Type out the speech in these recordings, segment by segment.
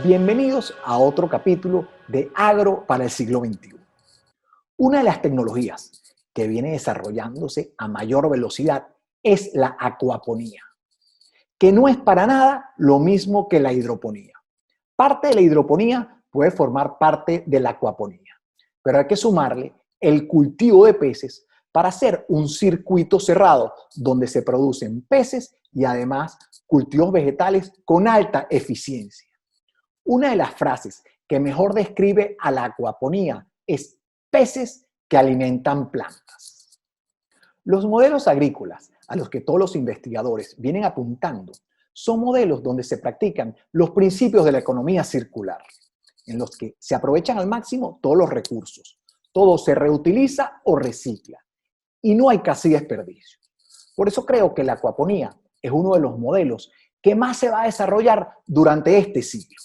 Bienvenidos a otro capítulo de Agro para el siglo XXI. Una de las tecnologías que viene desarrollándose a mayor velocidad es la acuaponía, que no es para nada lo mismo que la hidroponía. Parte de la hidroponía puede formar parte de la acuaponía, pero hay que sumarle el cultivo de peces para hacer un circuito cerrado donde se producen peces y además cultivos vegetales con alta eficiencia. Una de las frases que mejor describe a la acuaponía es peces que alimentan plantas. Los modelos agrícolas a los que todos los investigadores vienen apuntando son modelos donde se practican los principios de la economía circular, en los que se aprovechan al máximo todos los recursos, todo se reutiliza o recicla y no hay casi desperdicio. Por eso creo que la acuaponía es uno de los modelos que más se va a desarrollar durante este siglo.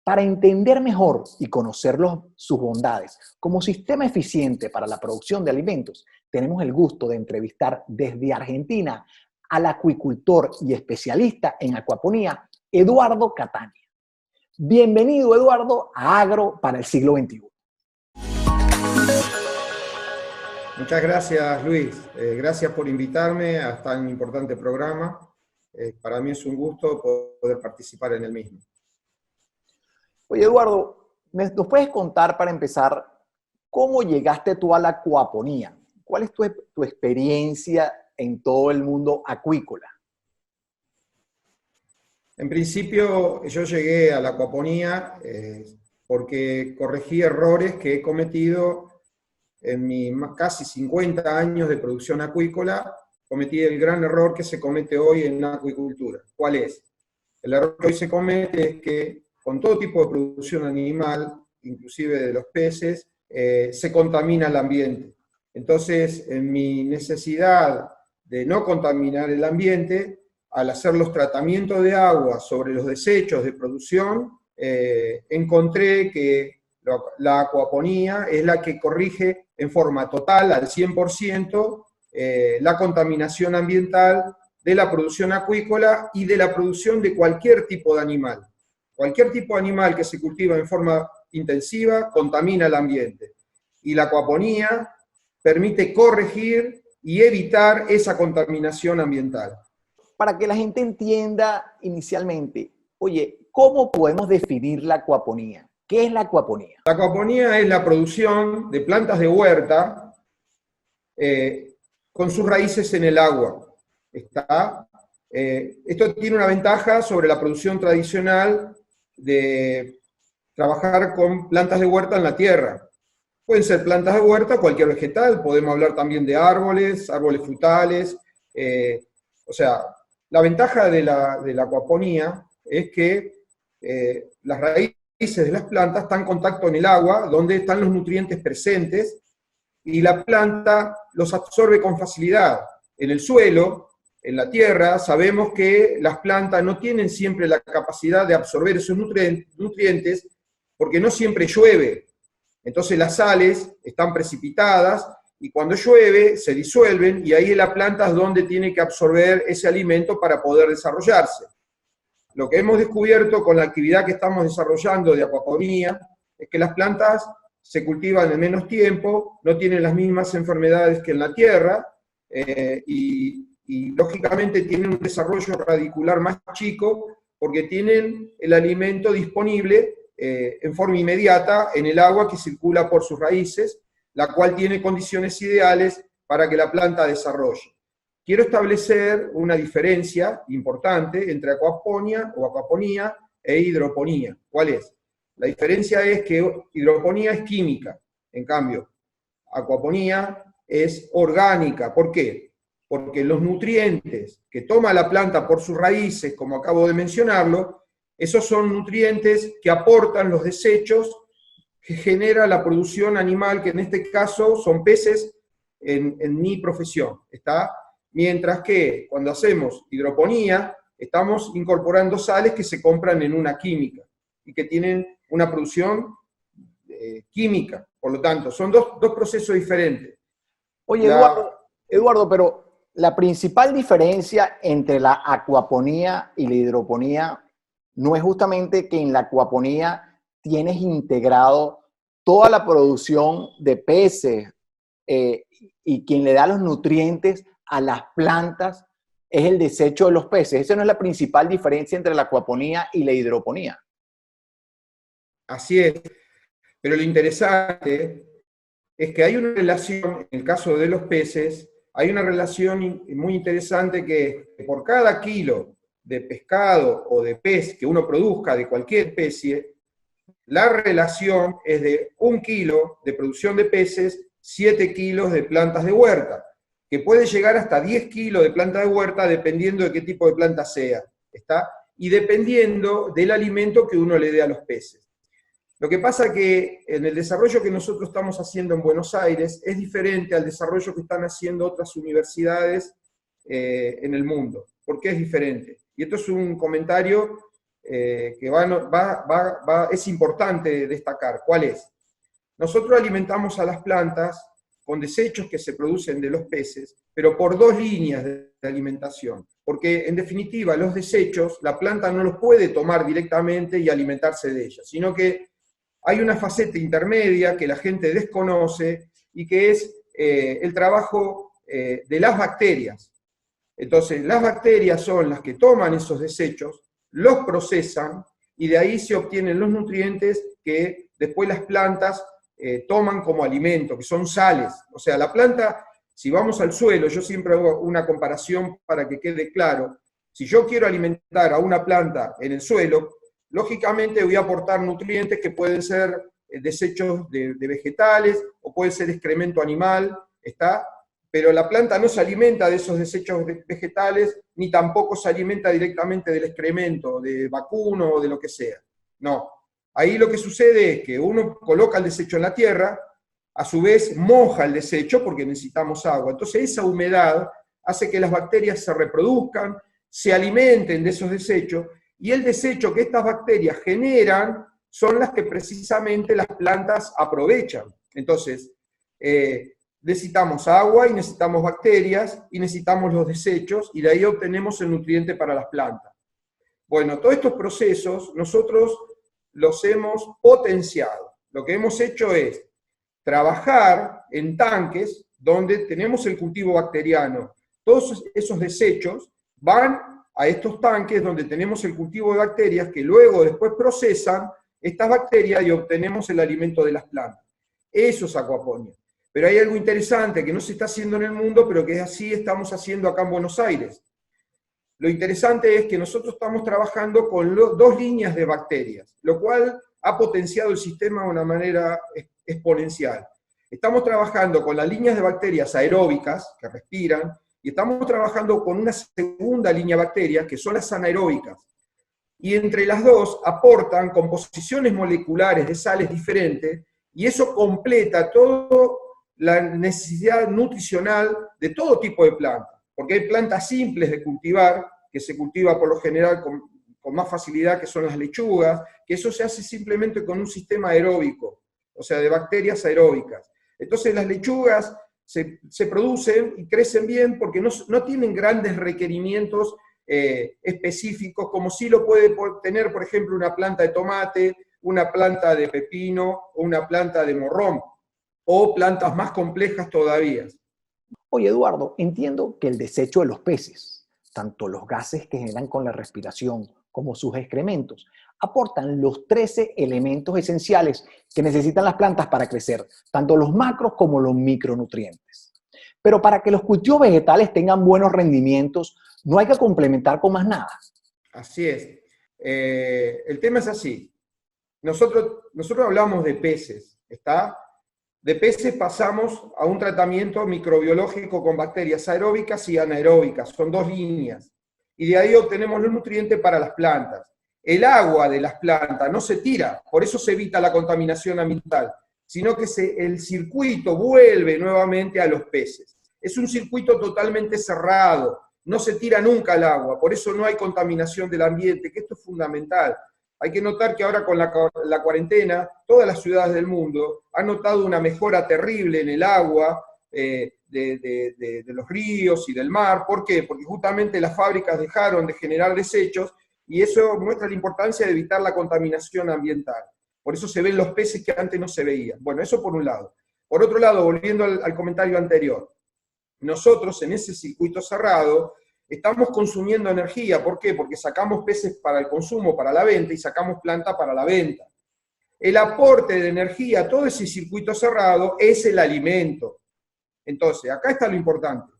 Para entender mejor y conocer sus bondades como sistema eficiente para la producción de alimentos, tenemos el gusto de entrevistar desde Argentina al acuicultor y especialista en acuaponía, Eduardo Catania. Bienvenido, Eduardo, a Agro para el siglo XXI. Muchas gracias, Luis. Gracias por invitarme a tan importante programa. Para mí es un gusto poder participar en el mismo. Oye, Eduardo, ¿nos puedes contar para empezar cómo llegaste tú a la acuaponía? ¿Cuál es tu experiencia en todo el mundo acuícola? En principio, yo llegué a la acuaponía porque corregí errores que he cometido en mis casi 50 años de producción acuícola. Cometí el gran error que se comete hoy en la acuicultura. ¿Cuál es? El error que hoy se comete es que con todo tipo de producción animal, inclusive de los peces, se contamina el ambiente. Entonces, en mi necesidad de no contaminar el ambiente, al hacer los tratamientos de agua sobre los desechos de producción, encontré que la acuaponía es la que corrige en forma total, al 100%, la contaminación ambiental de la producción acuícola y de la producción de cualquier tipo de animal. Cualquier tipo de animal que se cultiva en forma intensiva contamina el ambiente. Y la acuaponía permite corregir y evitar esa contaminación ambiental. Para que la gente entienda inicialmente, oye, ¿cómo podemos definir la acuaponía? ¿Qué es la acuaponía? La acuaponía es la producción de plantas de huerta con sus raíces en el agua. Esto tiene una ventaja sobre la producción tradicional de trabajar con plantas de huerta en la tierra. Pueden ser plantas de huerta, cualquier vegetal, podemos hablar también de árboles frutales. O sea, la ventaja de la acuaponía es que las raíces de las plantas están en contacto en el agua, donde están los nutrientes presentes, y la planta los absorbe con facilidad. En el suelo, en la tierra, sabemos que las plantas no tienen siempre la capacidad de absorber esos nutrientes porque no siempre llueve. Entonces las sales están precipitadas y cuando llueve se disuelven y ahí la planta es donde tiene que absorber ese alimento para poder desarrollarse. Lo que hemos descubierto con la actividad que estamos desarrollando de acuaponía es que las plantas se cultivan en menos tiempo, no tienen las mismas enfermedades que en la tierra y lógicamente tienen un desarrollo radicular más chico porque tienen el alimento disponible en forma inmediata en el agua que circula por sus raíces, la cual tiene condiciones ideales para que la planta desarrolle. Quiero establecer una diferencia importante entre acuaponía o acuaponía e hidroponía. ¿Cuál es? La diferencia es que hidroponía es química, en cambio, acuaponía es orgánica. ¿Por qué? Porque los nutrientes que toma la planta por sus raíces, como acabo de mencionarlo, esos son nutrientes que aportan los desechos que genera la producción animal, que en este caso son peces en mi profesión. Mientras que cuando hacemos hidroponía, estamos incorporando sales que se compran en una química y que tienen una producción química. Por lo tanto, son dos procesos diferentes. Oye, Eduardo, pero la principal diferencia entre la acuaponía y la hidroponía ¿no es justamente que en la acuaponía tienes integrado toda la producción de peces y quien le da los nutrientes a las plantas es el desecho de los peces? Esa no es la principal diferencia entre la acuaponía y la hidroponía. Así es, pero lo interesante es que hay una relación, en el caso de los peces, hay una relación muy interesante que por cada kilo de pescado o de pez que uno produzca de cualquier especie, la relación es de 1 kilo de producción de peces, 7 kilos de plantas de huerta, que puede llegar hasta 10 kilos de planta de huerta dependiendo de qué tipo de planta sea, ¿está? Y dependiendo del alimento que uno le dé a los peces. Lo que pasa que en el desarrollo que nosotros estamos haciendo en Buenos Aires es diferente al desarrollo que están haciendo otras universidades en el mundo. ¿Por qué es diferente? Y esto es un comentario que es importante destacar. ¿Cuál es? Nosotros alimentamos a las plantas con desechos que se producen de los peces, pero por 2 líneas de alimentación. Porque en definitiva los desechos, la planta no los puede tomar directamente y alimentarse de ellos, sino que hay una faceta intermedia que la gente desconoce y que es el trabajo de las bacterias. Entonces, las bacterias son las que toman esos desechos, los procesan y de ahí se obtienen los nutrientes que después las plantas toman como alimento, que son sales. O sea, la planta, si vamos al suelo, yo siempre hago una comparación para que quede claro. Si yo quiero alimentar a una planta en el suelo, lógicamente voy a aportar nutrientes que pueden ser desechos de vegetales o puede ser excremento animal, ¿está? Pero la planta no se alimenta de esos desechos vegetales, ni tampoco se alimenta directamente del excremento, de vacuno o de lo que sea. No. Ahí lo que sucede es que uno coloca el desecho en la tierra, a su vez moja el desecho porque necesitamos agua. Entonces esa humedad hace que las bacterias se reproduzcan, se alimenten de esos desechos, y el desecho que estas bacterias generan son las que precisamente las plantas aprovechan. Entonces, necesitamos agua y necesitamos bacterias y necesitamos los desechos y de ahí obtenemos el nutriente para las plantas. Bueno, todos estos procesos nosotros los hemos potenciado. Lo que hemos hecho es trabajar en tanques donde tenemos el cultivo bacteriano. Todos esos desechos van a estos tanques donde tenemos el cultivo de bacterias que luego después procesan estas bacterias y obtenemos el alimento de las plantas. Eso es acuaponía. Pero hay algo interesante que no se está haciendo en el mundo, pero que así estamos haciendo acá en Buenos Aires. Lo interesante es que nosotros estamos trabajando con 2 líneas de bacterias, lo cual ha potenciado el sistema de una manera exponencial. Estamos trabajando con las líneas de bacterias aeróbicas, que respiran, y estamos trabajando con una segunda línea de bacterias, que son las anaeróbicas. Y entre las dos aportan composiciones moleculares de sales diferentes, y eso completa toda la necesidad nutricional de todo tipo de plantas. Porque hay plantas simples de cultivar, que se cultiva por lo general con más facilidad, que son las lechugas, que eso se hace simplemente con un sistema aeróbico, o sea, de bacterias aeróbicas. Entonces las lechugas se producen y crecen bien porque no tienen grandes requerimientos específicos, como sí lo puede tener, por ejemplo, una planta de tomate, una planta de pepino o una planta de morrón, o plantas más complejas todavía. Oye, Eduardo, entiendo que el desecho de los peces, tanto los gases que generan con la respiración como sus excrementos, aportan los 13 elementos esenciales que necesitan las plantas para crecer, tanto los macros como los micronutrientes. Pero para que los cultivos vegetales tengan buenos rendimientos, no hay que complementar con más nada. Así es. El tema es así. Nosotros hablamos de peces, ¿está? De peces pasamos a un tratamiento microbiológico con bacterias aeróbicas y anaeróbicas, son 2 líneas. Y de ahí obtenemos los nutrientes para las plantas. El agua de las plantas no se tira, por eso se evita la contaminación ambiental, sino que el circuito vuelve nuevamente a los peces. Es un circuito totalmente cerrado, no se tira nunca el agua, por eso no hay contaminación del ambiente, que esto es fundamental. Hay que notar que ahora con la cuarentena, todas las ciudades del mundo han notado una mejora terrible en el agua de los ríos y del mar. ¿Por qué? Porque justamente las fábricas dejaron de generar desechos y eso muestra la importancia de evitar la contaminación ambiental. Por eso se ven los peces que antes no se veían. Bueno, eso por un lado. Por otro lado, volviendo al comentario anterior, nosotros en ese circuito cerrado estamos consumiendo energía. ¿Por qué? Porque sacamos peces para el consumo, para la venta, y sacamos planta para la venta. El aporte de energía a todo ese circuito cerrado es el alimento. Entonces, acá está lo importante.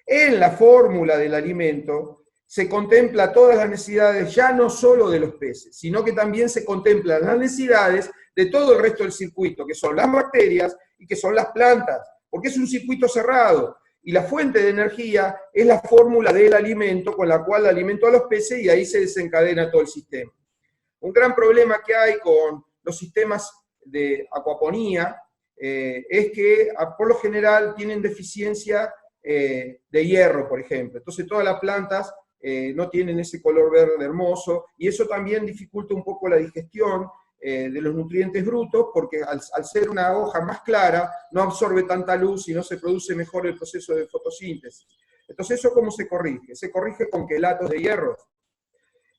En la fórmula del alimento se contempla todas las necesidades, ya no solo de los peces, sino que también se contemplan las necesidades de todo el resto del circuito, que son las bacterias y que son las plantas, porque es un circuito cerrado, y la fuente de energía es la fórmula del alimento, con la cual alimento a los peces, y ahí se desencadena todo el sistema. Un gran problema que hay con los sistemas de acuaponía es que por lo general tienen deficiencia de hierro, por ejemplo. Entonces todas las plantas no tienen ese color verde hermoso, y eso también dificulta un poco la digestión de los nutrientes brutos, porque al ser una hoja más clara, no absorbe tanta luz y no se produce mejor el proceso de fotosíntesis. Entonces, ¿eso cómo se corrige? Se corrige con quelatos de hierro.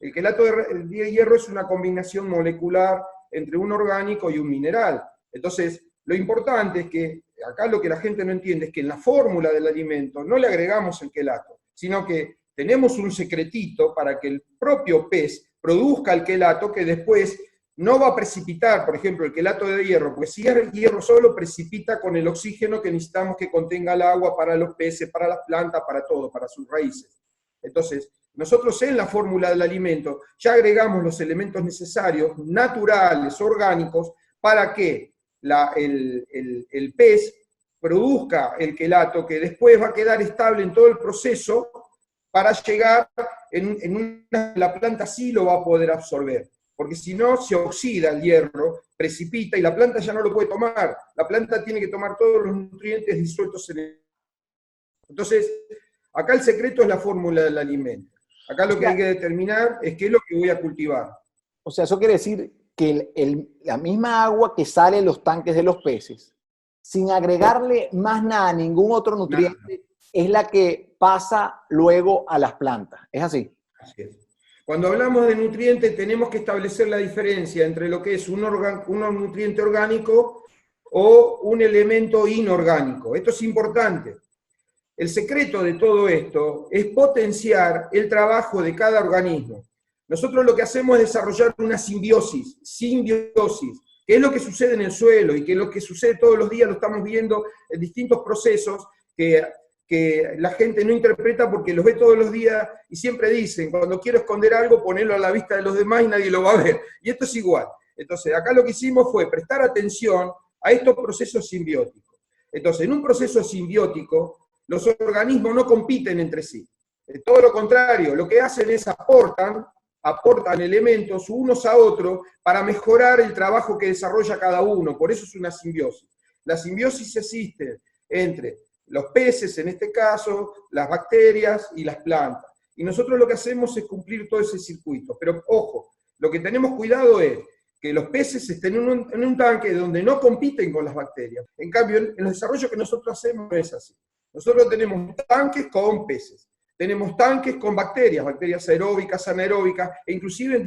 El quelato de hierro es una combinación molecular entre un orgánico y un mineral. Entonces, lo importante es que, acá lo que la gente no entiende es que en la fórmula del alimento no le agregamos el quelato, sino que tenemos un secretito para que el propio pez produzca el quelato que después no va a precipitar, por ejemplo, el quelato de hierro, porque si es el hierro solo, precipita con el oxígeno que necesitamos que contenga el agua para los peces, para las plantas, para todo, para sus raíces. Entonces, nosotros en la fórmula del alimento ya agregamos los elementos necesarios, naturales, orgánicos, para que el pez produzca el quelato que después va a quedar estable en todo el proceso para llegar la planta sí lo va a poder absorber. Porque si no, se oxida el hierro, precipita y la planta ya no lo puede tomar. La planta tiene que tomar todos los nutrientes disueltos en el... Entonces, acá el secreto es la fórmula del alimento. Acá lo que hay que determinar es qué es lo que voy a cultivar. O sea, eso quiere decir que la misma agua que sale en los tanques de los peces, sin agregarle más nada, ningún otro nutriente, es la que pasa luego a las plantas. ¿Es así? Así es. Cuando hablamos de nutrientes tenemos que establecer la diferencia entre lo que es un nutriente orgánico o un elemento inorgánico. Esto es importante. El secreto de todo esto es potenciar el trabajo de cada organismo. Nosotros lo que hacemos es desarrollar una simbiosis, que es lo que sucede en el suelo y que es lo que sucede todos los días, lo estamos viendo en distintos procesos que la gente no interpreta porque los ve todos los días y siempre dicen, cuando quiero esconder algo, ponerlo a la vista de los demás y nadie lo va a ver. Y esto es igual. Entonces, acá lo que hicimos fue prestar atención a estos procesos simbióticos. Entonces, en un proceso simbiótico, los organismos no compiten entre sí. Todo lo contrario, lo que hacen es aportan elementos unos a otros para mejorar el trabajo que desarrolla cada uno. Por eso es una simbiosis. La simbiosis existe entre los peces, en este caso, las bacterias y las plantas. Y nosotros lo que hacemos es cumplir todo ese circuito. Pero ojo, lo que tenemos cuidado es que los peces estén en un tanque donde no compiten con las bacterias. En cambio, en el desarrollo que nosotros hacemos no es así. Nosotros tenemos tanques con peces, tenemos tanques con bacterias aeróbicas, anaeróbicas, e inclusive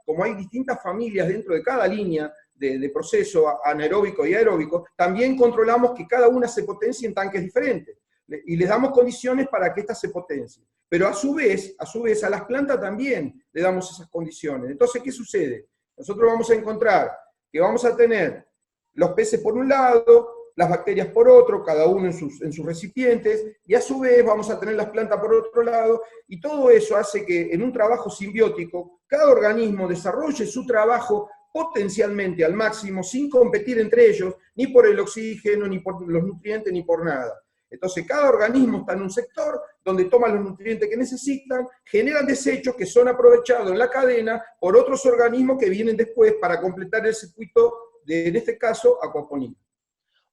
como hay distintas familias dentro de cada línea de proceso anaeróbico y aeróbico, también controlamos que cada una se potencie en tanques diferentes. Y les damos condiciones para que éstas se potencien. Pero a su vez, a las plantas también le damos esas condiciones. Entonces, ¿qué sucede? Nosotros vamos a encontrar que vamos a tener los peces por un lado, las bacterias por otro, cada uno en sus recipientes, y a su vez vamos a tener las plantas por otro lado, y todo eso hace que en un trabajo simbiótico, cada organismo desarrolle su trabajo potencialmente al máximo, sin competir entre ellos, ni por el oxígeno, ni por los nutrientes, ni por nada. Entonces, cada organismo está en un sector donde toman los nutrientes que necesitan, generan desechos que son aprovechados en la cadena por otros organismos que vienen después para completar el circuito de, en este caso, acuaponía.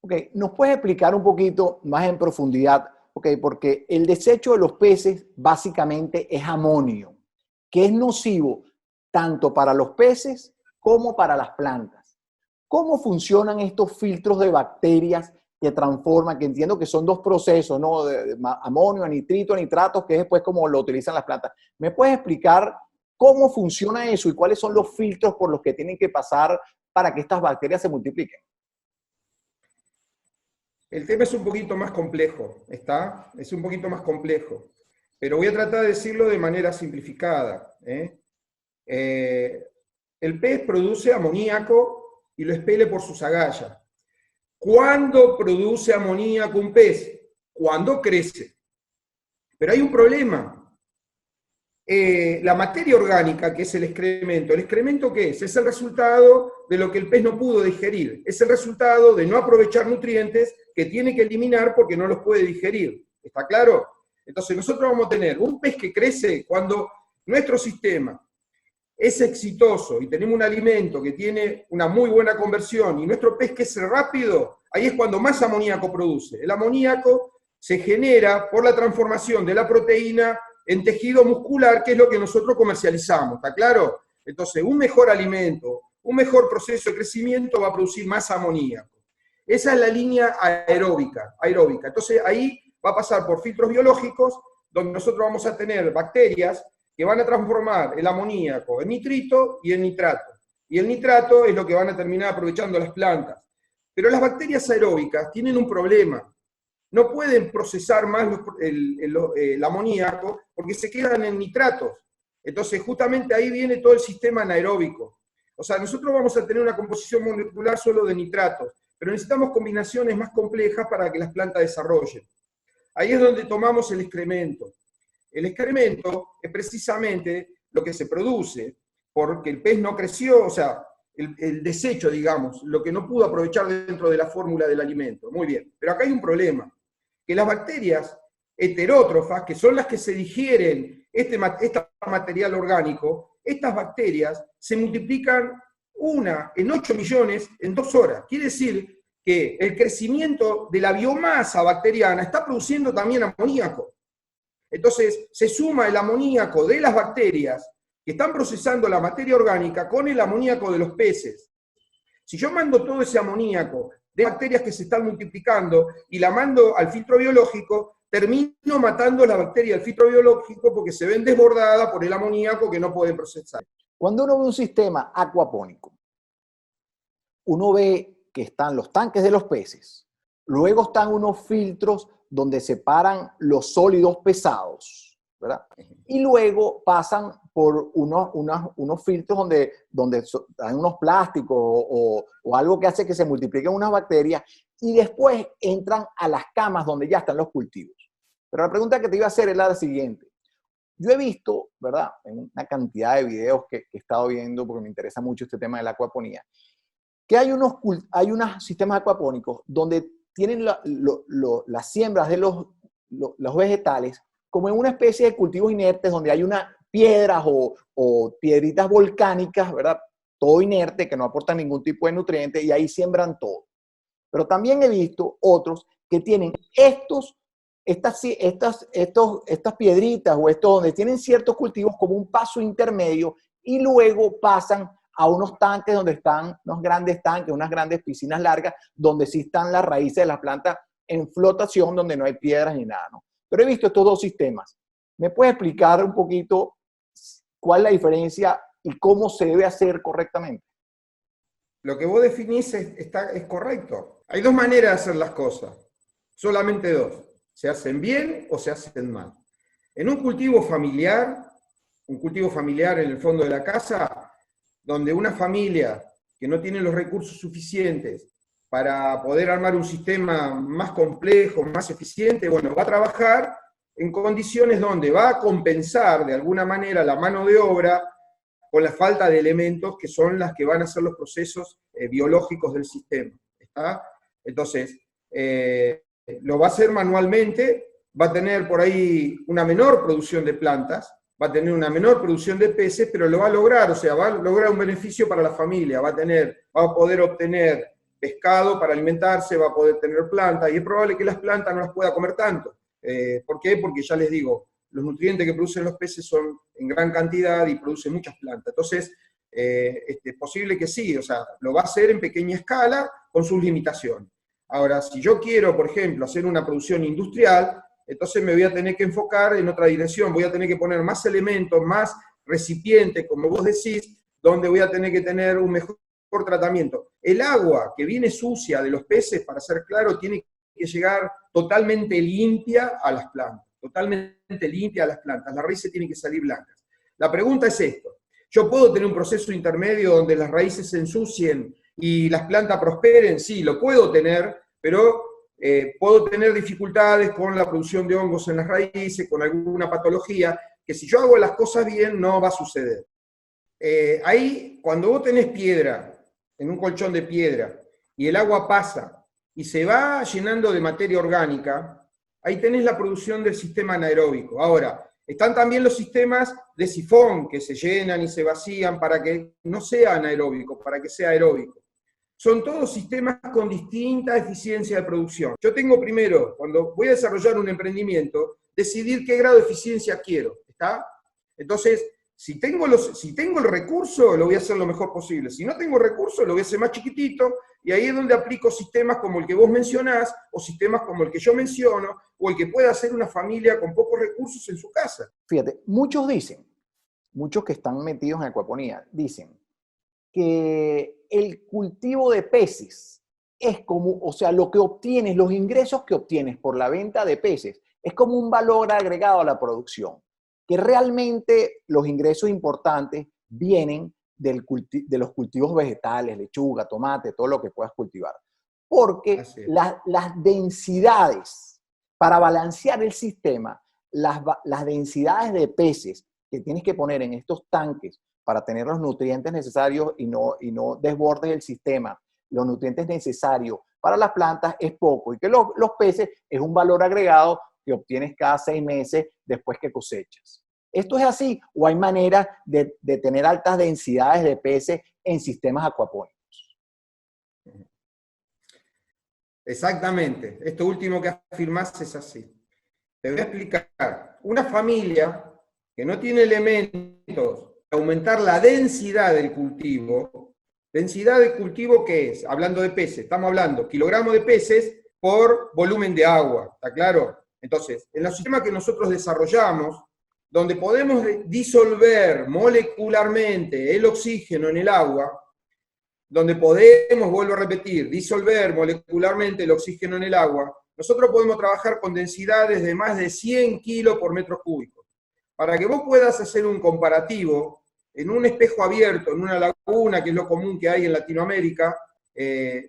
Ok, ¿nos puedes explicar un poquito más en profundidad? Ok, porque el desecho de los peces básicamente es amonio, que es nocivo tanto para los peces como para las plantas. ¿Cómo funcionan estos filtros de bacterias que transforman, que entiendo que son dos procesos, ¿no? De amonio, a nitrito, a nitratos, que es después como lo utilizan las plantas? ¿Me puedes explicar ¿Cómo funciona eso y cuáles son los filtros por los que tienen que pasar para que estas bacterias se multipliquen? El tema es un poquito más complejo, ¿está? Es un poquito más complejo, pero voy a tratar de decirlo de manera simplificada, ¿eh? El pez produce amoníaco y lo expele por sus agallas. ¿Cuándo produce amoníaco un pez? Cuando crece. Pero hay un problema. La materia orgánica, que es ¿el excremento qué es? Es el resultado de lo que el pez no pudo digerir. Es el resultado de no aprovechar nutrientes que tiene que eliminar porque no los puede digerir. ¿Está claro? Entonces nosotros vamos a tener un pez que crece cuando nuestro sistema es exitoso y tenemos un alimento que tiene una muy buena conversión y nuestro pez crece rápido, ahí es cuando más amoníaco produce. El amoníaco se genera por la transformación de la proteína en tejido muscular, que es lo que nosotros comercializamos, ¿está claro? Entonces, un mejor alimento, un mejor proceso de crecimiento va a producir más amoníaco. Esa es la línea aeróbica. Entonces, ahí va a pasar por filtros biológicos, donde nosotros vamos a tener bacterias que van a transformar el amoníaco en nitrito y en nitrato. Y el nitrato es lo que van a terminar aprovechando las plantas. Pero las bacterias aeróbicas tienen un problema. No pueden procesar más el amoníaco porque se quedan en nitratos. Entonces, justamente ahí viene todo el sistema anaeróbico. O sea, nosotros vamos a tener una composición molecular solo de nitratos, pero necesitamos combinaciones más complejas para que las plantas desarrollen. Ahí es donde tomamos el excremento. El excremento es precisamente lo que se produce porque el pez no creció, o sea, el desecho, digamos, lo que no pudo aprovechar dentro de la fórmula del alimento. Muy bien, pero acá hay un problema, que las bacterias heterótrofas, que son las que se digieren este material orgánico, estas bacterias se multiplican una en 8 millones en 2 horas. Quiere decir que el crecimiento de la biomasa bacteriana está produciendo también amoníaco. Entonces, se suma el amoníaco de las bacterias que están procesando la materia orgánica con el amoníaco de los peces. Si yo mando todo ese amoníaco de bacterias que se están multiplicando y la mando al filtro biológico, termino matando la bacteria del filtro biológico porque se ven desbordadas por el amoníaco que no pueden procesar. Cuando uno ve un sistema acuapónico, uno ve que están los tanques de los peces, luego están unos filtros donde separan los sólidos pesados, ¿verdad? Y luego pasan por unos filtros donde hay unos plásticos o algo que hace que se multipliquen unas bacterias y después entran a las camas donde ya están los cultivos. Pero la pregunta que te iba a hacer es la siguiente. Yo he visto, ¿verdad?, en una cantidad de videos que he estado viendo porque me interesa mucho este tema de la acuaponía, que hay unos sistemas acuapónicos donde tienen las siembras de los vegetales como en una especie de cultivos inertes donde hay unas piedras o piedritas volcánicas, ¿verdad? Todo inerte, que no aportan ningún tipo de nutriente y ahí siembran todo. Pero también he visto otros que tienen estas piedritas o estos donde tienen ciertos cultivos como un paso intermedio y luego pasan a unos tanques donde están unos grandes tanques, unas grandes piscinas largas, donde sí están las raíces de las plantas en flotación, donde no hay piedras ni nada, ¿no? Pero he visto estos dos sistemas. ¿Me puedes explicar un poquito cuál es la diferencia y cómo se debe hacer correctamente? Lo que vos definís es correcto. Hay dos maneras de hacer las cosas, solamente dos. Se hacen bien o se hacen mal. En un cultivo familiar en el fondo de la casa, donde una familia que no tiene los recursos suficientes para poder armar un sistema más complejo, más eficiente, bueno, va a trabajar en condiciones donde va a compensar de alguna manera la mano de obra con la falta de elementos que son las que van a hacer los procesos biológicos del sistema. ¿Está? Entonces, lo va a hacer manualmente, va a tener por ahí una menor producción de plantas, va a tener una menor producción de peces, pero lo va a lograr, o sea, va a lograr un beneficio para la familia, va a poder obtener pescado para alimentarse, va a poder tener plantas, y es probable que las plantas no las pueda comer tanto. ¿Por qué? Porque ya les digo, los nutrientes que producen los peces son en gran cantidad y producen muchas plantas. Entonces, es posible que sí, o sea, lo va a hacer en pequeña escala con sus limitaciones. Ahora, si yo quiero, por ejemplo, hacer una producción industrial, entonces me voy a tener que enfocar en otra dirección, voy a tener que poner más elementos, más recipiente, como vos decís, donde voy a tener que tener un mejor tratamiento. El agua que viene sucia de los peces, para ser claro, tiene que llegar totalmente limpia a las plantas, totalmente limpia a las plantas, las raíces tienen que salir blancas. La pregunta es esto: ¿yo puedo tener un proceso intermedio donde las raíces se ensucien y las plantas prosperen? Sí, lo puedo tener, pero puedo tener dificultades con la producción de hongos en las raíces, con alguna patología, que si yo hago las cosas bien no va a suceder. Ahí, cuando vos tenés piedra, en un colchón de piedra, y el agua pasa y se va llenando de materia orgánica, ahí tenés la producción del sistema anaeróbico. Ahora, están también los sistemas de sifón que se llenan y se vacían para que no sea anaeróbico, para que sea aeróbico. Son todos sistemas con distinta eficiencia de producción. Yo tengo primero, cuando voy a desarrollar un emprendimiento, decidir qué grado de eficiencia quiero, ¿está? Entonces, si tengo el recurso, lo voy a hacer lo mejor posible. Si no tengo recurso, lo voy a hacer más chiquitito, y ahí es donde aplico sistemas como el que vos mencionás, o sistemas como el que yo menciono, o el que pueda hacer una familia con pocos recursos en su casa. Fíjate, muchos que están metidos en acuaponía, dicen que el cultivo de peces es como, o sea, lo que obtienes, los ingresos que obtienes por la venta de peces, es como un valor agregado a la producción, que realmente los ingresos importantes vienen de los cultivos vegetales, lechuga, tomate, todo lo que puedas cultivar. Porque las densidades, para balancear el sistema, las densidades de peces que tienes que poner en estos tanques para tener los nutrientes necesarios y no desbordes el sistema, los nutrientes necesarios para las plantas es poco, y que los peces es un valor agregado que obtienes cada 6 meses después que cosechas. ¿Esto es así o hay manera de tener altas densidades de peces en sistemas acuapónicos? Exactamente. Esto último que afirmás es así. Te voy a explicar. Una familia que no tiene elementos para aumentar la densidad del cultivo. ¿Densidad de cultivo qué es? Hablando de peces, estamos hablando kilogramos de peces por volumen de agua, ¿está claro? Entonces, en los sistemas que nosotros desarrollamos, donde podemos disolver molecularmente el oxígeno en el agua, donde podemos, vuelvo a repetir, disolver molecularmente el oxígeno en el agua, nosotros podemos trabajar con densidades de más de 100 kilos por metro cúbico. Para que vos puedas hacer un comparativo, en un espejo abierto, en una laguna, que es lo común que hay en Latinoamérica,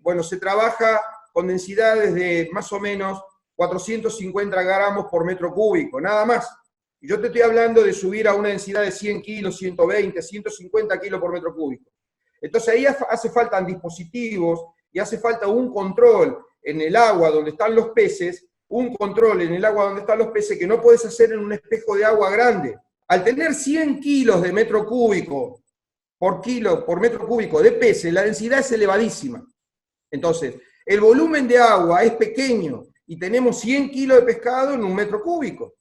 bueno, se trabaja con densidades de más o menos 450 gramos por metro cúbico, nada más. Y yo te estoy hablando de subir a una densidad de 100 kilos, 120, 150 kilos por metro cúbico. Entonces ahí hace falta dispositivos y hace falta un control en el agua donde están los peces, un control en el agua donde están los peces que no puedes hacer en un espejo de agua grande. Al tener 100 kilos de metro cúbico por metro cúbico de peces, la densidad es elevadísima. Entonces, el volumen de agua es pequeño y tenemos 100 kilos de pescado en un metro cúbico.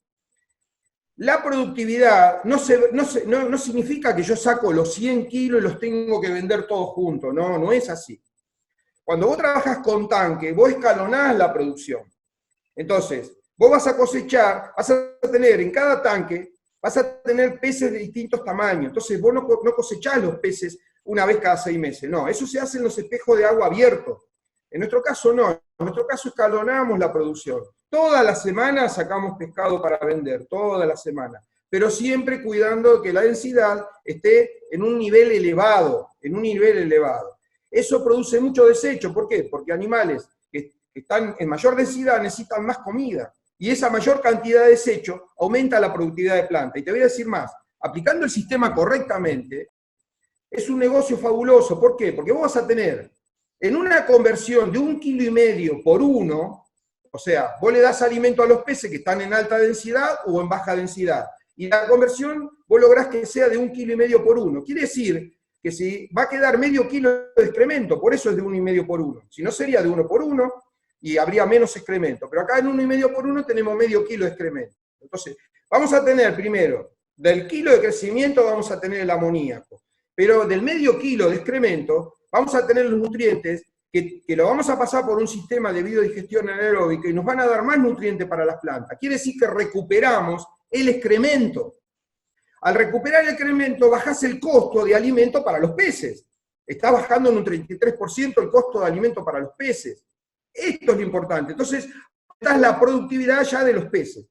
La productividad no significa que yo saco los 100 kilos y los tengo que vender todos juntos, no es así. Cuando vos trabajas con tanque, vos escalonás la producción. Entonces, vos vas a cosechar, vas a tener en cada tanque, vas a tener peces de distintos tamaños. Entonces, vos no cosechás los peces una vez cada 6 meses, no, eso se hace en los espejos de agua abiertos. En nuestro caso no, en nuestro caso escalonamos la producción. Toda la semana sacamos pescado para vender, toda la semana, pero siempre cuidando que la densidad esté en un nivel elevado, Eso produce mucho desecho, ¿por qué? Porque animales que están en mayor densidad necesitan más comida, y esa mayor cantidad de desecho aumenta la productividad de planta. Y te voy a decir más, aplicando el sistema correctamente, es un negocio fabuloso. ¿Por qué? Porque vos vas a tener en una conversión de 1,5 kilos por 1, o sea, vos le das alimento a los peces que están en alta densidad o en baja densidad, y la conversión vos lográs que sea de 1,5 kilos por 1. Quiere decir que si va a quedar medio kilo de excremento, por eso es de 1,5 kilos por 1. Si no sería de 1 por 1 y habría menos excremento. Pero acá en 1,5 kilos por 1 tenemos medio kilo de excremento. Entonces, vamos a tener primero, del kilo de crecimiento vamos a tener el amoníaco. Pero del medio kilo de excremento vamos a tener los nutrientes que lo vamos a pasar por un sistema de biodigestión anaeróbica y nos van a dar más nutrientes para las plantas. Quiere decir que recuperamos el excremento. Al recuperar el excremento, bajás el costo de alimento para los peces. Está bajando en un 33% el costo de alimento para los peces. Esto es lo importante. Entonces, esta es la productividad ya de los peces.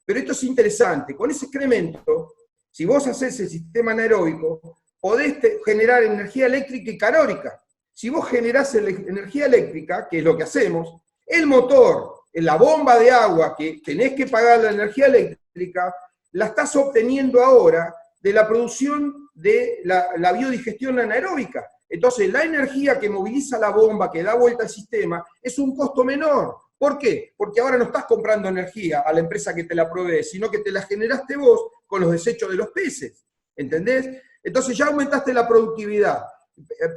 Pero esto es interesante. Con ese excremento, si vos hacés el sistema anaeróbico, podés generar energía eléctrica y calórica. Si vos generás energía eléctrica, que es lo que hacemos, el motor, la bomba de agua que tenés que pagar la energía eléctrica, la estás obteniendo ahora de la producción de la biodigestión anaeróbica. Entonces, la energía que moviliza la bomba, que da vuelta al sistema, es un costo menor. ¿Por qué? Porque ahora no estás comprando energía a la empresa que te la provee, sino que te la generaste vos con los desechos de los peces. ¿Entendés? Entonces ya aumentaste la productividad.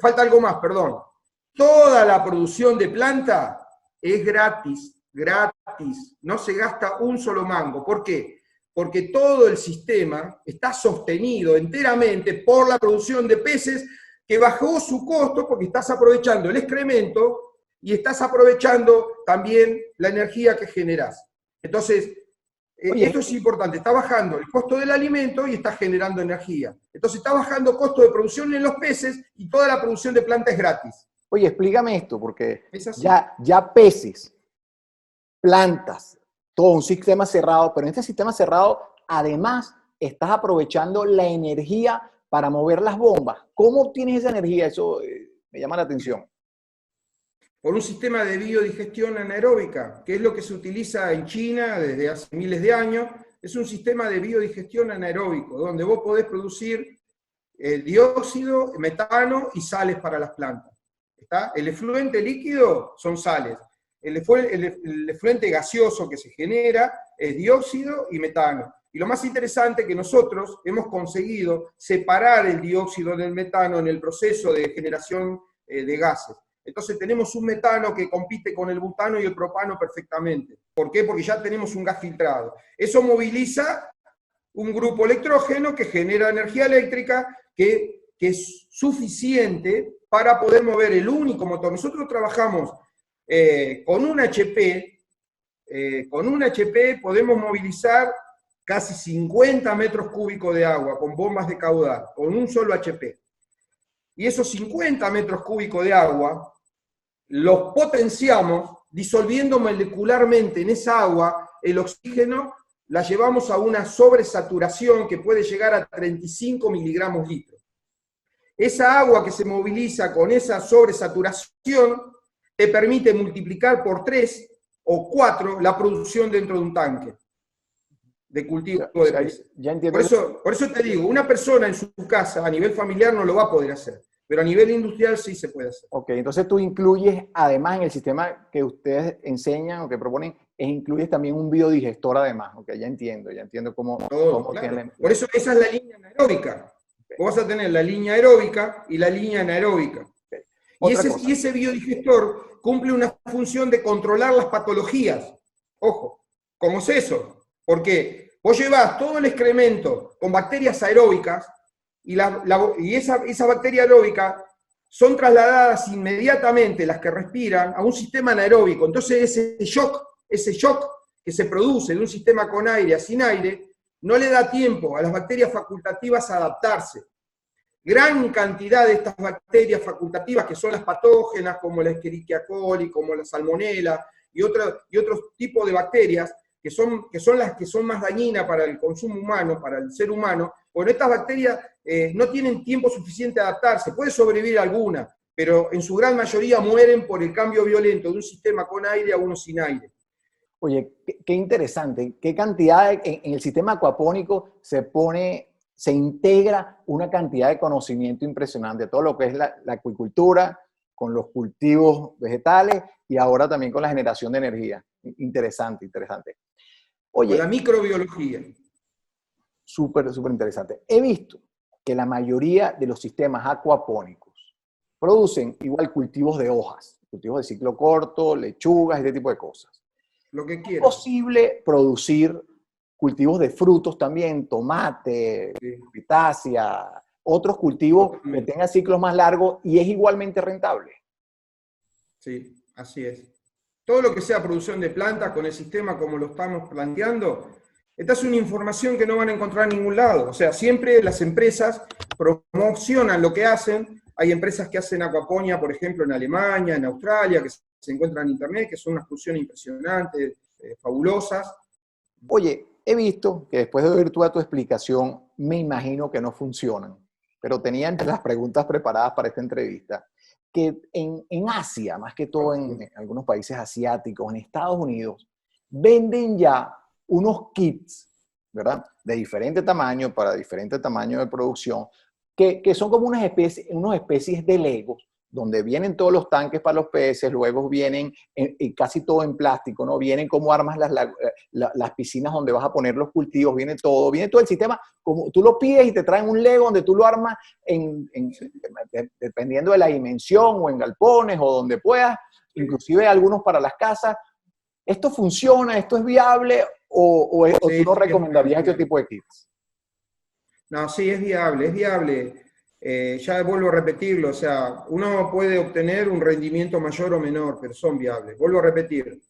Falta algo más, perdón. Toda la producción de planta es gratis, gratis. No se gasta un solo mango. ¿Por qué? Porque todo el sistema está sostenido enteramente por la producción de peces que bajó su costo porque estás aprovechando el excremento y estás aprovechando también la energía que generás. Entonces, esto es importante, está bajando el costo del alimento y está generando energía. Entonces está bajando costo de producción en los peces y toda la producción de planta es gratis. Oye, explícame esto, porque ya peces, plantas, todo un sistema cerrado, pero en este sistema cerrado, además, estás aprovechando la energía para mover las bombas. ¿Cómo obtienes esa energía? Eso me llama la atención. Por un sistema de biodigestión anaeróbica, que es lo que se utiliza en China desde hace miles de años. Es un sistema de biodigestión anaeróbico, donde vos podés producir dióxido, metano y sales para las plantas. ¿Está? El efluente líquido son sales. El efluente gaseoso que se genera es dióxido y metano. Y lo más interesante es que nosotros hemos conseguido separar el dióxido del metano en el proceso de generación de gases. Entonces tenemos un metano que compite con el butano y el propano perfectamente. ¿Por qué? Porque ya tenemos un gas filtrado. Eso moviliza un grupo electrógeno que genera energía eléctrica que es suficiente para poder mover el único motor. Nosotros trabajamos con un HP podemos movilizar casi 50 metros cúbicos de agua con bombas de caudal, con un solo HP. Y esos 50 metros cúbicos de agua los potenciamos disolviendo molecularmente en esa agua el oxígeno, la llevamos a una sobresaturación que puede llegar a 35 miligramos litro. Esa agua que se moviliza con esa sobresaturación te permite multiplicar por 3 o 4 la producción dentro de un tanque de cultivo de peces. Ya entiendo. Por eso te digo, una persona en su casa a nivel familiar no lo va a poder hacer, pero a nivel industrial sí se puede hacer. Ok, entonces tú incluyes, además en el sistema que ustedes enseñan o que proponen, incluyes también un biodigestor además. Ok, ya entiendo cómo claro. Por eso esa es la línea anaeróbica. Okay. Vos vas a tener la línea aeróbica y la línea anaeróbica. Okay. Y ese biodigestor cumple una función de controlar las patologías. Ojo, ¿cómo es eso? Porque vos llevás todo el excremento con bacterias aeróbicas y esa bacteria aeróbica son trasladadas inmediatamente, las que respiran, a un sistema anaeróbico. Entonces ese shock que se produce de un sistema con aire a sin aire, no le da tiempo a las bacterias facultativas a adaptarse. Gran cantidad de estas bacterias facultativas, que son las patógenas, como la Escherichia coli, como la Salmonella, y otros tipos de bacterias, que son las que son más dañinas para el consumo humano, para el ser humano, bueno, estas bacterias no tienen tiempo suficiente de adaptarse. Puede sobrevivir alguna, pero en su gran mayoría mueren por el cambio violento de un sistema con aire a uno sin aire. Oye, qué interesante. ¿Qué cantidad en el sistema acuapónico se integra una cantidad de conocimiento impresionante? Todo lo que es la acuicultura, con los cultivos vegetales y ahora también con la generación de energía. Interesante. Oye, con la microbiología. Súper interesante. He visto que la mayoría de los sistemas acuapónicos producen igual cultivos de hojas, cultivos de ciclo corto, lechugas, este tipo de cosas. Lo que quieras. ¿Es posible producir cultivos de frutos también, tomate, pitácea, otros cultivos que tengan ciclos más largos y es igualmente rentable? Sí, así es. Todo lo que sea producción de plantas con el sistema como lo estamos planteando, Esta es una información que no van a encontrar en ningún lado. O sea, siempre las empresas promocionan lo que hacen. Hay empresas que hacen acuaponía, por ejemplo, en Alemania, en Australia, que se encuentran en internet, que son unas soluciones impresionantes, fabulosas. Oye, he visto que después de oír toda tu explicación, me imagino que no funcionan, pero tenía entre las preguntas preparadas para esta entrevista, que en Asia, más que todo en algunos países asiáticos, en Estados Unidos, venden ya unos kits, ¿verdad? De diferente tamaño, para diferente tamaño de producción, que son como unas especies de Legos, donde vienen todos los tanques para los peces, luego vienen casi todo en plástico, ¿no? Vienen cómo armas las piscinas donde vas a poner los cultivos, viene todo el sistema, como tú lo pides y te traen un Lego donde tú lo armas dependiendo de la dimensión, o en galpones, o donde puedas, inclusive algunos para las casas. ¿Esto funciona? ¿Esto es viable? ¿O tú no recomendarías este tipo de kits? No, sí, es viable, es viable. Ya vuelvo a repetirlo, o sea, uno puede obtener un rendimiento mayor o menor, pero son viables. Vuelvo a repetir.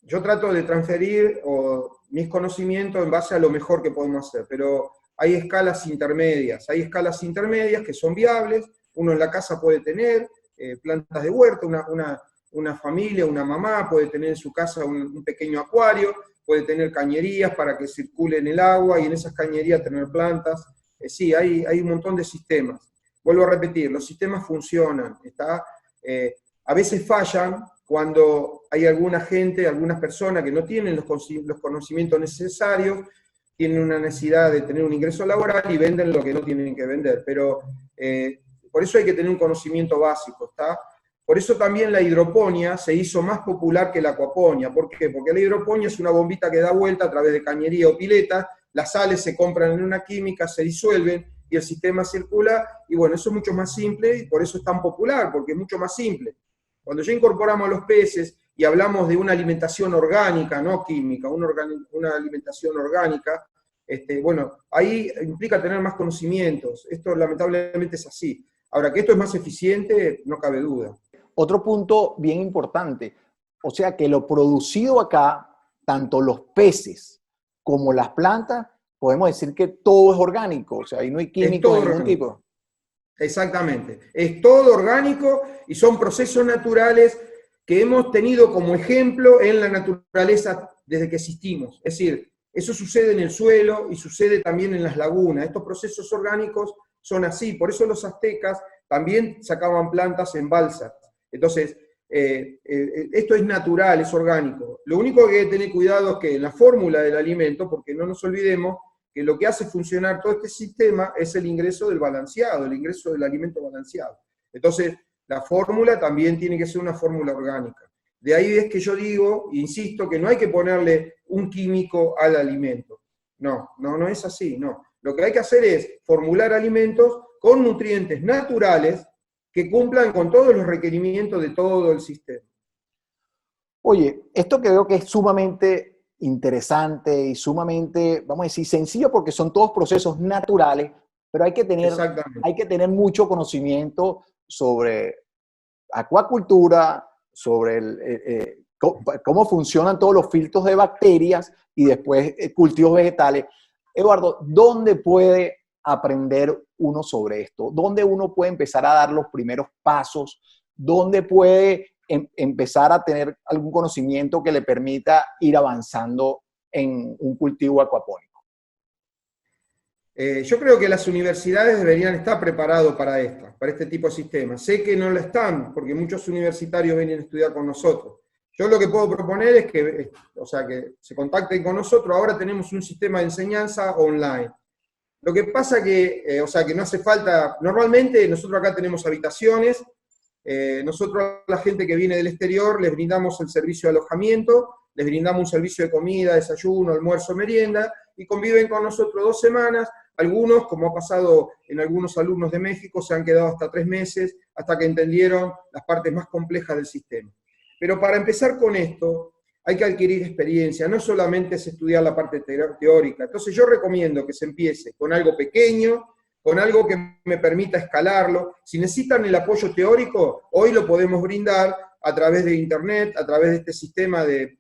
Yo trato de transferir mis conocimientos en base a lo mejor que podemos hacer, pero hay escalas intermedias que son viables. Uno en la casa puede tener plantas de huerta, una familia, una mamá puede tener en su casa un pequeño acuario, puede tener cañerías para que circulen el agua y en esas cañerías tener plantas. Sí, hay un montón de sistemas. Vuelvo a repetir, los sistemas funcionan. A veces fallan cuando hay algunas personas que no tienen los conocimientos necesarios, tienen una necesidad de tener un ingreso laboral y venden lo que no tienen que vender. Pero por eso hay que tener un conocimiento básico, ¿está? Por eso también la hidroponía se hizo más popular que la acuaponía. ¿Por qué? Porque la hidroponía es una bombita que da vuelta a través de cañería o pileta, las sales se compran en una química, se disuelven y el sistema circula, y bueno, eso es mucho más simple y por eso es tan popular, porque es mucho más simple. Cuando ya incorporamos a los peces y hablamos de una alimentación orgánica, no química, una alimentación orgánica, bueno, ahí implica tener más conocimientos. Esto lamentablemente es así. Ahora, que esto es más eficiente, no cabe duda. Otro punto bien importante, o sea que lo producido acá, tanto los peces como las plantas, podemos decir que todo es orgánico, o sea, ahí no hay químicos de ningún tipo. Exactamente, es todo orgánico y son procesos naturales que hemos tenido como ejemplo en la naturaleza desde que existimos. Es decir, eso sucede en el suelo y sucede también en las lagunas. Estos procesos orgánicos son así, por eso los aztecas también sacaban plantas en balsas. Entonces, esto es natural, es orgánico. Lo único que hay que tener cuidado es que en la fórmula del alimento, porque no nos olvidemos que lo que hace funcionar todo este sistema es el ingreso del balanceado, el ingreso del alimento balanceado. Entonces, la fórmula también tiene que ser una fórmula orgánica. De ahí es que yo digo, insisto, que no hay que ponerle un químico al alimento. No es así, no. Lo que hay que hacer es formular alimentos con nutrientes naturales que cumplan con todos los requerimientos de todo el sistema. Oye, esto que veo que es sumamente interesante y sumamente, vamos a decir, sencillo porque son todos procesos naturales, pero hay que tener mucho conocimiento sobre acuacultura, sobre cómo funcionan todos los filtros de bacterias y después cultivos vegetales. Eduardo, ¿dónde puede aprender uno sobre esto? ¿Dónde uno puede empezar a dar los primeros pasos? ¿Dónde puede empezar a tener algún conocimiento que le permita ir avanzando en un cultivo acuapónico? Yo creo que las universidades deberían estar preparados para este tipo de sistemas. Sé que no lo están, porque muchos universitarios vienen a estudiar con nosotros. Yo lo que puedo proponer es que se contacten con nosotros. Ahora tenemos un sistema de enseñanza online. Lo que pasa que no hace falta, normalmente nosotros acá tenemos habitaciones, nosotros a la gente que viene del exterior les brindamos el servicio de alojamiento, les brindamos un servicio de comida, desayuno, almuerzo, merienda, y conviven con nosotros 2 semanas. Algunos, como ha pasado en algunos alumnos de México, se han quedado hasta 3 meses, hasta que entendieron las partes más complejas del sistema. Pero para empezar con esto, hay que adquirir experiencia, no solamente es estudiar la parte teórica. Entonces yo recomiendo que se empiece con algo pequeño, con algo que me permita escalarlo. Si necesitan el apoyo teórico, hoy lo podemos brindar a través de Internet, a través de este sistema de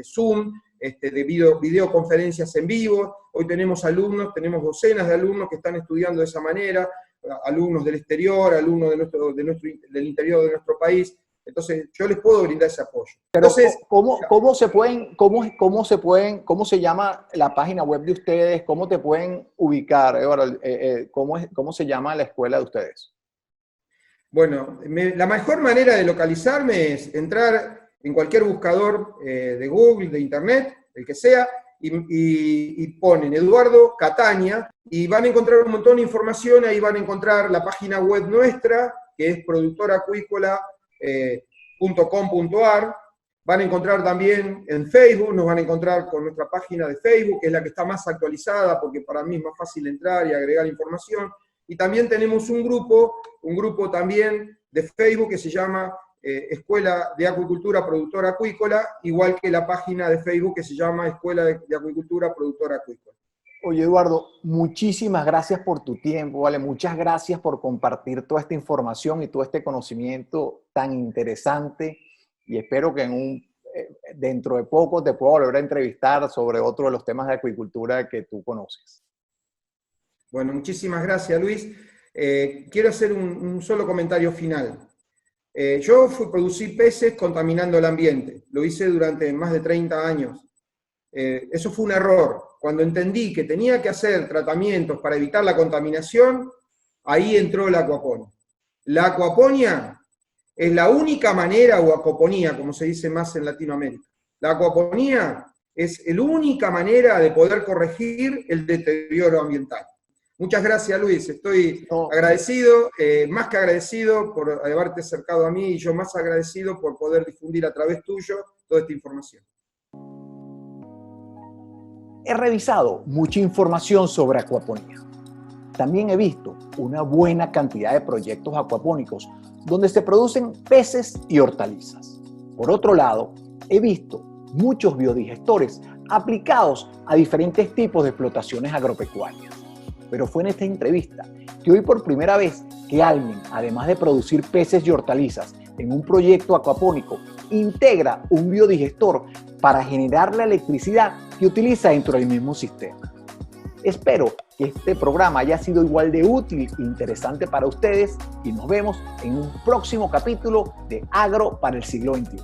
Zoom, de videoconferencias en vivo. Hoy tenemos alumnos, tenemos docenas de alumnos que están estudiando de esa manera, alumnos del exterior, alumnos del interior de nuestro país. Entonces, yo les puedo brindar ese apoyo. Pero Entonces, ¿cómo se llama la página web de ustedes? ¿Cómo te pueden ubicar, Eduardo? ¿Cómo se llama la escuela de ustedes? bueno, la mejor manera de localizarme es entrar en cualquier buscador de Google, de Internet, el que sea, y ponen Eduardo Cataña, y van a encontrar un montón de información. Ahí van a encontrar la página web nuestra, que es productoracuícola.com.ar. Van a encontrar también en Facebook, nos van a encontrar con nuestra página de Facebook, que es la que está más actualizada, porque para mí es más fácil entrar y agregar información. Y también tenemos un grupo también de Facebook que se llama Escuela de Acuicultura Productora Acuícola, igual que la página de Facebook que se llama Escuela de Acuicultura Productora Acuícola. Oye, Eduardo, muchísimas gracias por tu tiempo, ¿vale? Muchas gracias por compartir toda esta información y todo este conocimiento tan interesante, y espero que dentro de poco te pueda volver a entrevistar sobre otro de los temas de acuicultura que tú conoces. Bueno, muchísimas gracias, Luis. Quiero hacer un solo comentario final. Yo producí peces contaminando el ambiente. Lo hice durante más de 30 años. Eso fue un error. Cuando entendí que tenía que hacer tratamientos para evitar la contaminación, ahí entró la acuaponía. La acuaponía es la única manera, o acuaponía, como se dice más en Latinoamérica. La acuaponía es la única manera de poder corregir el deterioro ambiental. Muchas gracias, Luis. Estoy agradecido, más que agradecido por haberte acercado a mí, y yo más agradecido por poder difundir a través tuyo toda esta información. He revisado mucha información sobre acuaponía. También he visto una buena cantidad de proyectos acuapónicos donde se producen peces y hortalizas. Por otro lado, he visto muchos biodigestores aplicados a diferentes tipos de explotaciones agropecuarias. Pero fue en esta entrevista que hoy por primera vez que alguien, además de producir peces y hortalizas en un proyecto acuapónico, integra un biodigestor para generar la electricidad que utiliza dentro del mismo sistema. Espero que este programa haya sido igual de útil e interesante para ustedes, y nos vemos en un próximo capítulo de Agro para el siglo XXI.